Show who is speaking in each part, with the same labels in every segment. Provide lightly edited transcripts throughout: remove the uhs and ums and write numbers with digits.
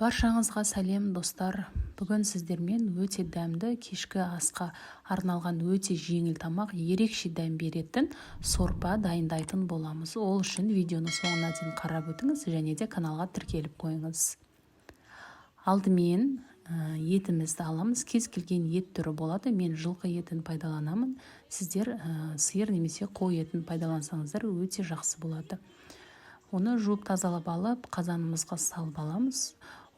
Speaker 1: Баршаңызға сәлем достар. Бүгін сіздермен өте дәмді кешкі асқа арналған өте жеңіл тамақ, ерекше дәм беретін сорпа дайындайтын боламыз. Ол үшін видеоны соңына дейін қарап өтіңіз және де каналға тіркеліп қойыңыз. Алдымен етімізді аламыз. Кез келген ет түрі болады. Мен жылқы етін пайдаланамын. Сіздер сиыр немесе қой етін пайдалансаңыздар өте жақсы болады. Оны жуып тазалап алып, қазанымызға салып аламыз.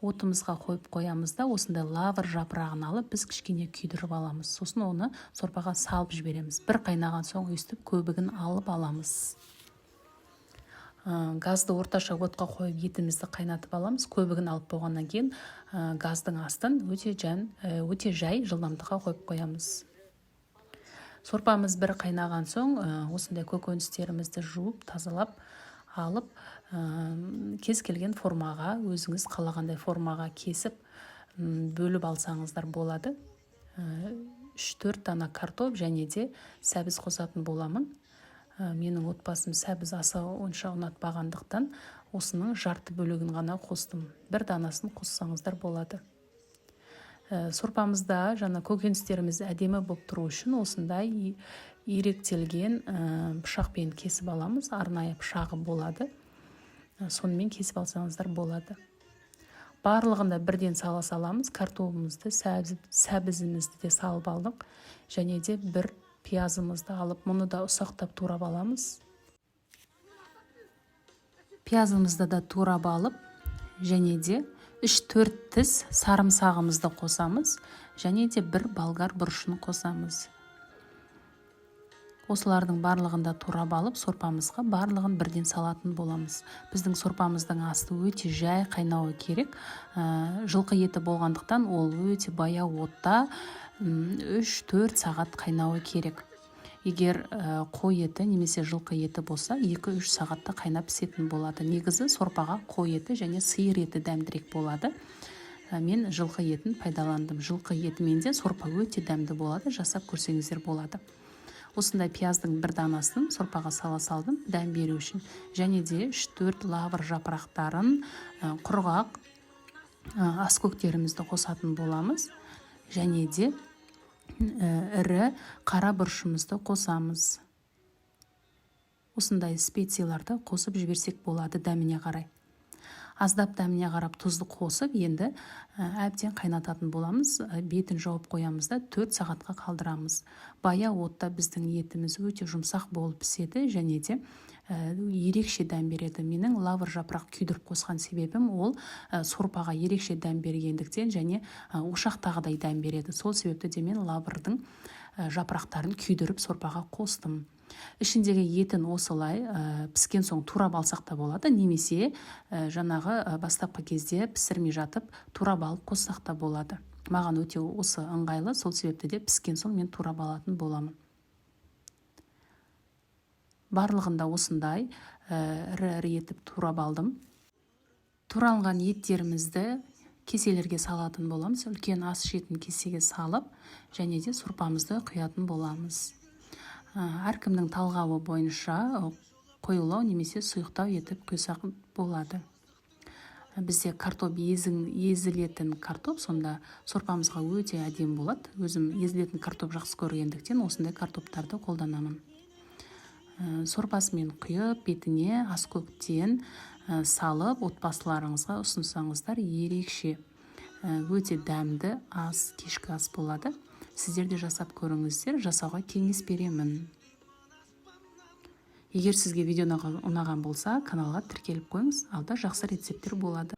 Speaker 1: Отымызға қойып қоямыз да, осындай лавр жапырағын алып, біз кішкене күйдіріп аламыз. Сосын оны сорпаға салып жібереміз. Бір қайнаған соң өстіп көбігін алып аламыз. Газды орташа отқа қойып етімізді қайнатып аламыз. Көбігін алып болғаннан кейін газдың астын өте жай жылдамдыққа қойып қоямыз. Сорпамыз бір қайнаған соң осындай көкөністерімізді жуып тазалап алып, кез келген формаға, өзіңіз қалағандай формаға кесіп бөліп алсаңыздар болады. 3-4 дана картоп және де сәбіз қосатын боламын. Менің отбасым сәбіз аса онша ұнатпағандықтан осының жарты бөлігін ғана қостым. Бір данасын қоссаңыздар болады. Сорпамызда көкөністеріміз әдемі болып тұру үшін осындай иректелген пышақпен кесіп аламыз. Арнайы пышағы болады. Сонымен кесіп алсаңыздар болады. Барлығында бірден сала саламыз. Картопымызды, сәбізімізді де салып алдық. Және де бір пиязымызды алып, мұны да ұсақтап турап аламыз. Пиязымызды да турап алып, және де 3-4 тіс сарымсағымызды қосамыз. Және де бір болгар бұрышын қосамыз. Осылардың барлығында турап алып, сорпамызға барлығын бірден салатын боламыз. Біздің сорпамыздың асты өте жай қайнауы керек. Жылқы еті болғандықтан ол өте баяу отта 3-4 сағат қайнауы керек. Егер қой еті немесе жылқы еті болса, 2-3 сағатта қайнап пісетін болады. Негізі сорпаға қой еті және сиыр еті дәмдірек болады. Мен жылқы етін пайдаландым. Жылқы етімен де сорпа өте дәмді болады. Жасап көрсеңіздер болады. Осындай пияздың бір данасын сорпаға сала салдым, дәм беру үшін. Және де 3-4 лавр жапырақтарын, құрғақ ас көктерімізді қосатын боламыз. Және де ірі қара бұрышымызды қосамыз. Осындай специяларды қосып жіберсек болады дәміне қарай. Аздап дәміне қарап тұзды қосып, енді әбден қайнататын боламыз. Бетін жауып қоямыз да 4 сағатқа қалдырамыз. Баяу отта біздің етіміз өте жұмсақ болып піседі және де ерекше дәм береді. Менің лавр жапырақ күйдіріп қосқан себебім ол сорпаға ерекше дәм бергендіктен және ошақтағыдай дәм береді. Сол себепті де мен лаврдың жапырақтарын күйдіріп сорпаға қостым. Ішіндегі етін осылай піскен соң турап алсақ та болады, немесе бастапқы кезде пісірмей жатып турап алып қоссақ та болады. Маған өте осы ыңғайлы, сол себепті де піскен соң мен турап алатын боламын. Барлығында осындай ірі етіп турап алдым. Туралған еттерімізді кеселерге салатын боламыз. Үлкен ас ішетін кесеге салып, және де сорпамызды құятын боламыз. Әркімнің талғауы бойынша қоюлау немесе сұйықтау етіп құйсақ болады. Бізде картоп езілетін картоп, сонда сорпамызға өте әдемі болады. Өзім езілетін картоп жақсы көргендіктен осындай картоптарды қолданамын. Сорпасымен құйып, бетіне ас көктен салып, отбасыларыңызға ұсынсаңыздар ерекше өте дәмді ас, кешкі ас болады. Сіздер де жасап көріңіздер, жасауға кеңес беремін. Егер сізге видео ұнаған болса, каналға тіркеліп қойыңыз, алда жақсы рецепттер болады.